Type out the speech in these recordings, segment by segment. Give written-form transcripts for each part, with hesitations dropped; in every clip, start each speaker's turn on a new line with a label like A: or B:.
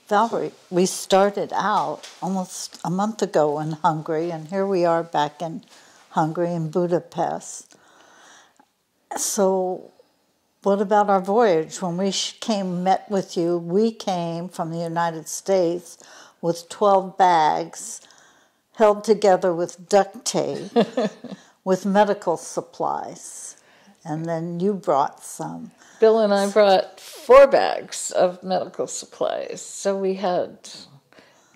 A: Valerie, we started out almost a month ago in Hungary, and here we are back in Hungary, in Budapest. So what about our voyage? When we met with you, we came from the United States with 12 bags held together with duct tape with medical supplies. And then you brought some.
B: Bill and I brought 4 bags of medical supplies. So we had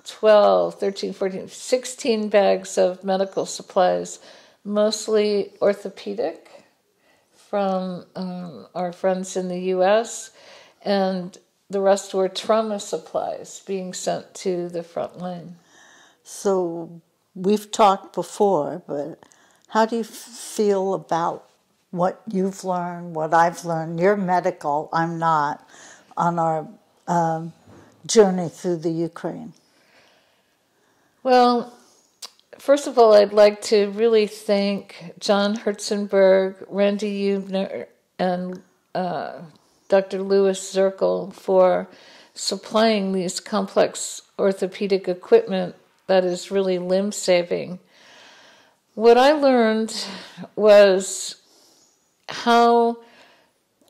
B: 12, 13, 14, 16 bags of medical supplies, mostly orthopedic from our friends in the U.S., and the rest were trauma supplies being sent to the front line.
A: So we've talked before, but how do you feel about what you've learned, what I've learned? You're medical, I'm not, on our journey through the Ukraine.
B: Well, first of all, I'd like to really thank John Herzenberg, Randy Eubner, and Dr. Louis Zirkel for supplying these complex orthopedic equipment that is really limb-saving. What I learned was how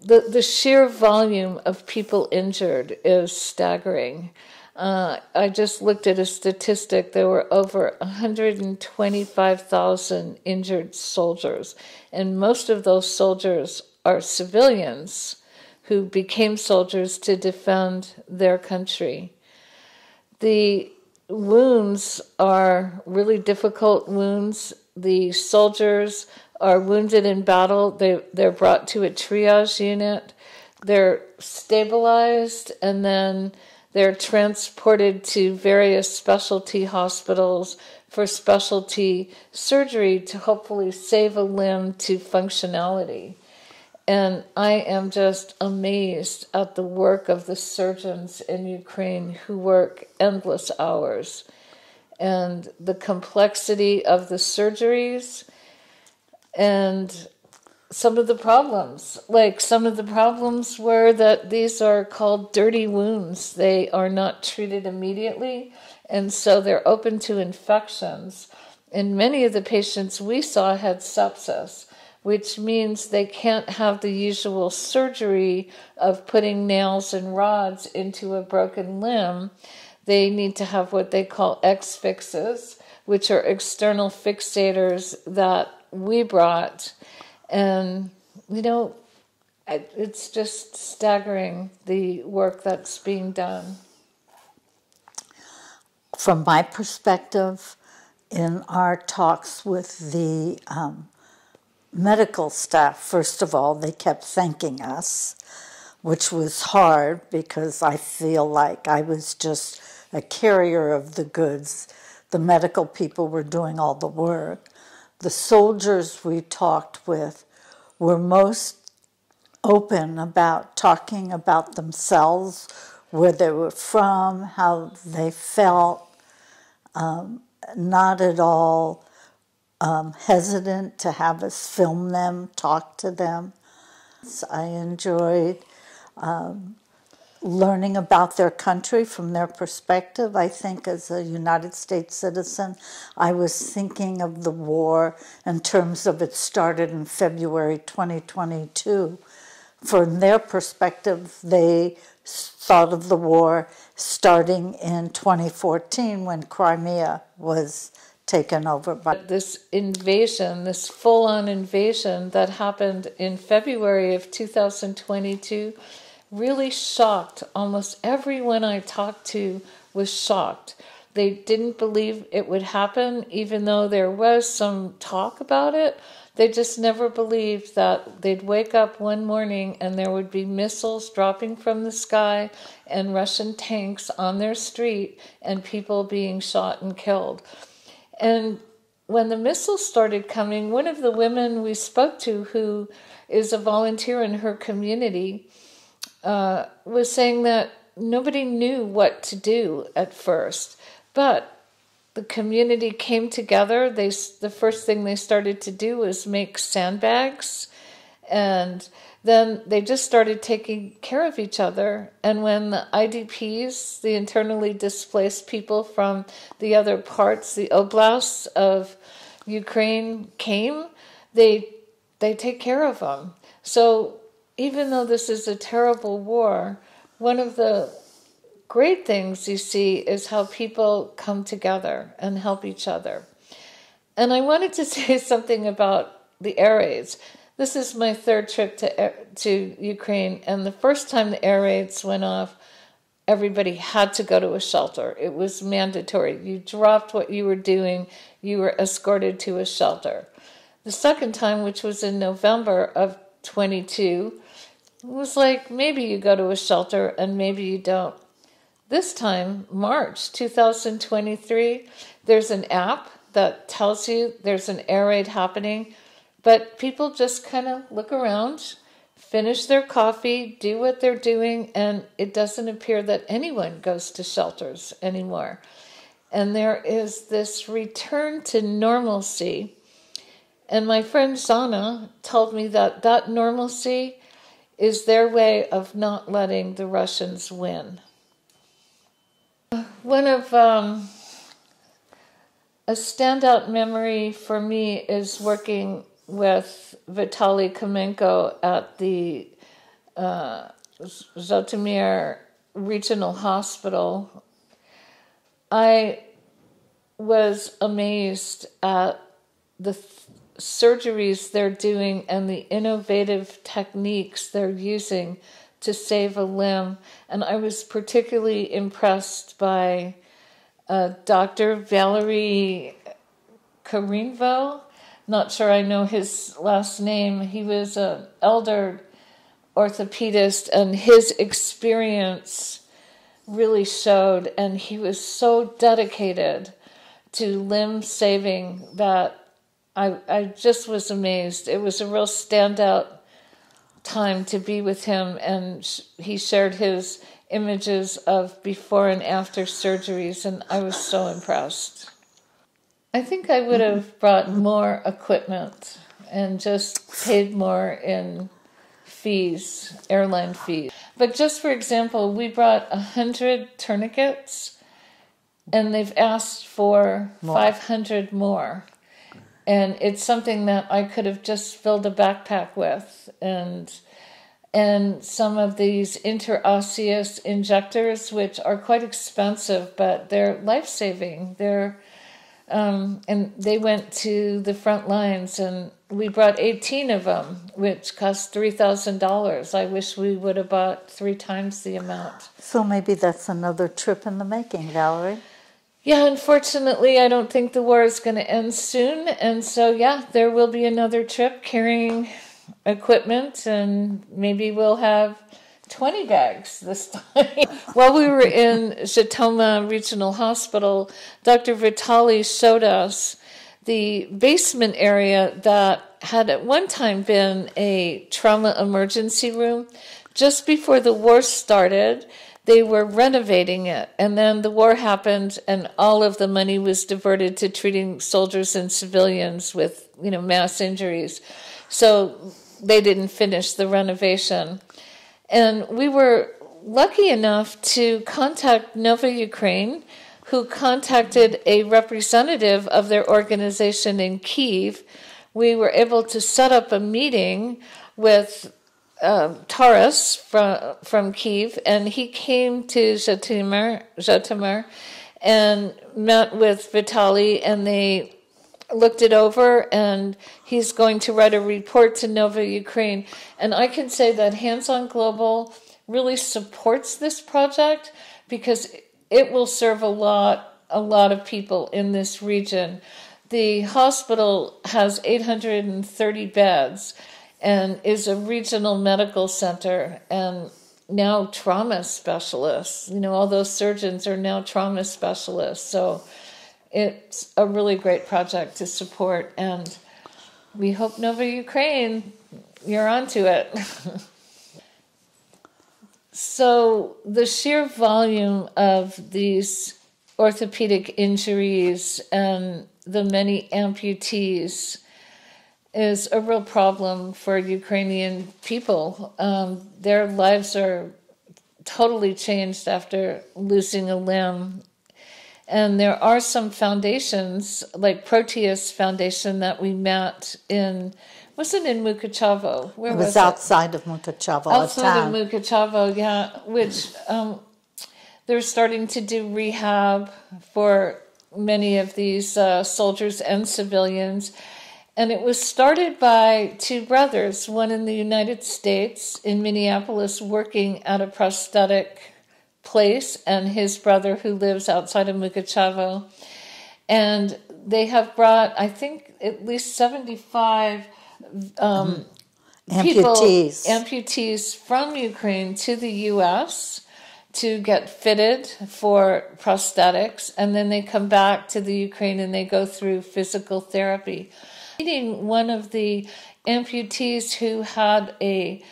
B: the sheer volume of people injured is staggering. I just looked at a statistic. There were over 125,000 injured soldiers, and most of those soldiers are civilians who became soldiers to defend their country. The wounds are really difficult wounds. The soldiers are wounded in battle. They're brought to a triage unit. They're stabilized, and then they're transported to various specialty hospitals for specialty surgery to hopefully save a limb to functionality. And I am just amazed at the work of the surgeons in Ukraine who work endless hours, and the complexity of the surgeries, and some of the problems. Like, some of the problems were that these are called dirty wounds. They are not treated immediately, and so they're open to infections. And many of the patients we saw had sepsis, which means they can't have the usual surgery of putting nails and rods into a broken limb. They need to have what they call X-fixes, which are external fixators that we brought. And, it's just staggering, the work that's being done.
A: From my perspective, in our talks with the medical staff, first of all, they kept thanking us, which was hard because I feel like I was just a carrier of the goods. The medical people were doing all the work. The soldiers we talked with were most open about talking about themselves, where they were from, how they felt, not at all hesitant to have us film them, talk to them. I enjoyed learning about their country from their perspective. I think as a United States citizen, I was thinking of the war in terms of it started in February 2022. From their perspective, they thought of the war starting in 2014 when Crimea was taken over by
B: this invasion, this full-on invasion that happened in February of 2022 really shocked almost everyone I talked to. Was shocked. They didn't believe it would happen, even though there was some talk about it. They just never believed that they'd wake up one morning and there would be missiles dropping from the sky and Russian tanks on their street and people being shot and killed. And when the missiles started coming, one of the women we spoke to, who is a volunteer in her community, was saying that nobody knew what to do at first. But the community came together. The first thing they started to do was make sandbags And then they just started taking care of each other. And when the IDPs, the internally displaced people from the other parts, the oblasts of Ukraine came, they take care of them. So even though this is a terrible war, one of the great things you see is how people come together and help each other. And I wanted to say something about the air raids. This is my third trip to Ukraine, and the first time the air raids went off, everybody had to go to a shelter. It was mandatory. You dropped what you were doing, you were escorted to a shelter. The second time, which was in November of 22, it was like maybe you go to a shelter and maybe you don't. This time, March 2023, there's an app that tells you there's an air raid happening, but people just kind of look around, finish their coffee, do what they're doing, and it doesn't appear that anyone goes to shelters anymore. And there is this return to normalcy. And my friend Zana told me that that normalcy is their way of not letting the Russians win. One of a standout memory for me is working with Vitaly Kamenko at the Zhytomyr Regional Hospital. I was amazed at the surgeries they're doing and the innovative techniques they're using to save a limb. And I was particularly impressed by Dr. Valerie Hellermann. Not sure I know his last name. He was an elder orthopedist, and his experience really showed, and he was so dedicated to limb saving that I just was amazed. It was a real standout time to be with him, and he shared his images of before and after surgeries, and I was so impressed. I think I would have brought more equipment and just paid more in fees, airline fees. But just for example, we brought 100 tourniquets, and they've asked for 500 more. And it's something that I could have just filled a backpack with. And some of these interosseous injectors, which are quite expensive, but they're life-saving. And they went to the front lines, and we brought 18 of them, which cost $3,000. I wish we would have bought 3 times the amount.
A: So maybe that's another trip in the making, Valerie.
B: Yeah, unfortunately, I don't think the war is going to end soon. And so, yeah, there will be another trip carrying equipment, and maybe we'll have 20 bags this time. While we were in Zhytomyr Regional Hospital, Dr. Vitaly showed us the basement area that had at one time been a trauma emergency room. Just before the war started, they were renovating it, and then the war happened, and all of the money was diverted to treating soldiers and civilians with, mass injuries. So they didn't finish the renovation. And we were lucky enough to contact Nova Ukraine, who contacted a representative of their organization in Kyiv. We were able to set up a meeting with Taras from Kyiv, and he came to Zhytomyr and met with Vitaly, and they looked it over, and he's going to write a report to Nova Ukraine. And I can say that Hands On Global really supports this project because it will serve a lot of people in this region. The hospital has 830 beds and is a regional medical center, and now trauma specialists. All those surgeons are now trauma specialists. So it's a really great project to support, and we hope Nova Ukraine, you're onto it. So the sheer volume of these orthopedic injuries and the many amputees is a real problem for Ukrainian people. Their lives are totally changed after losing a limb. And there are some foundations, like Proteus Foundation, that we met in, wasn't in Mukachevo. Where was it?
A: Outside of Mukachevo.
B: Outside of Mukachevo, yeah, which they're starting to do rehab for many of these soldiers and civilians. And it was started by two brothers, one in the United States, in Minneapolis, working at a prosthetic place, and his brother who lives outside of Mukachevo. And they have brought, I think, at least 75 amputees from Ukraine to the U.S. to get fitted for prosthetics, and then they come back to the Ukraine and they go through physical therapy. Meeting one of the amputees who had a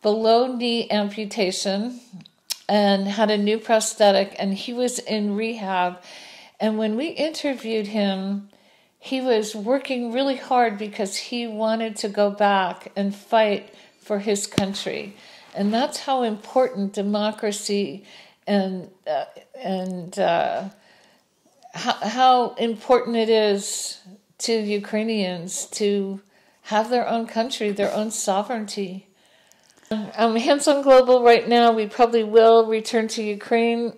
B: below-knee amputation and had a new prosthetic, and he was in rehab. And when we interviewed him, he was working really hard because he wanted to go back and fight for his country. And that's how important democracy and how important it is to Ukrainians to have their own country, their own sovereignty. Hands on Global right now, we probably will return to Ukraine.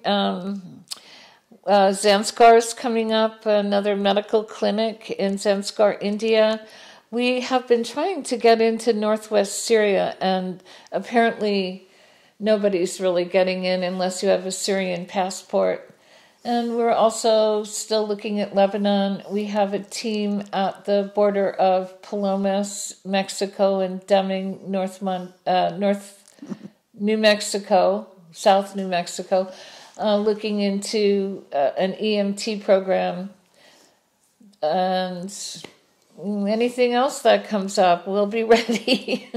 B: Zanskar's coming up, another medical clinic in Zanskar, India. We have been trying to get into northwest Syria, and apparently nobody's really getting in unless you have a Syrian passport. And we're also still looking at Lebanon. We have a team at the border of Palomas, Mexico, and Deming, North New Mexico, South New Mexico, looking into an EMT program. And anything else that comes up, we'll be ready.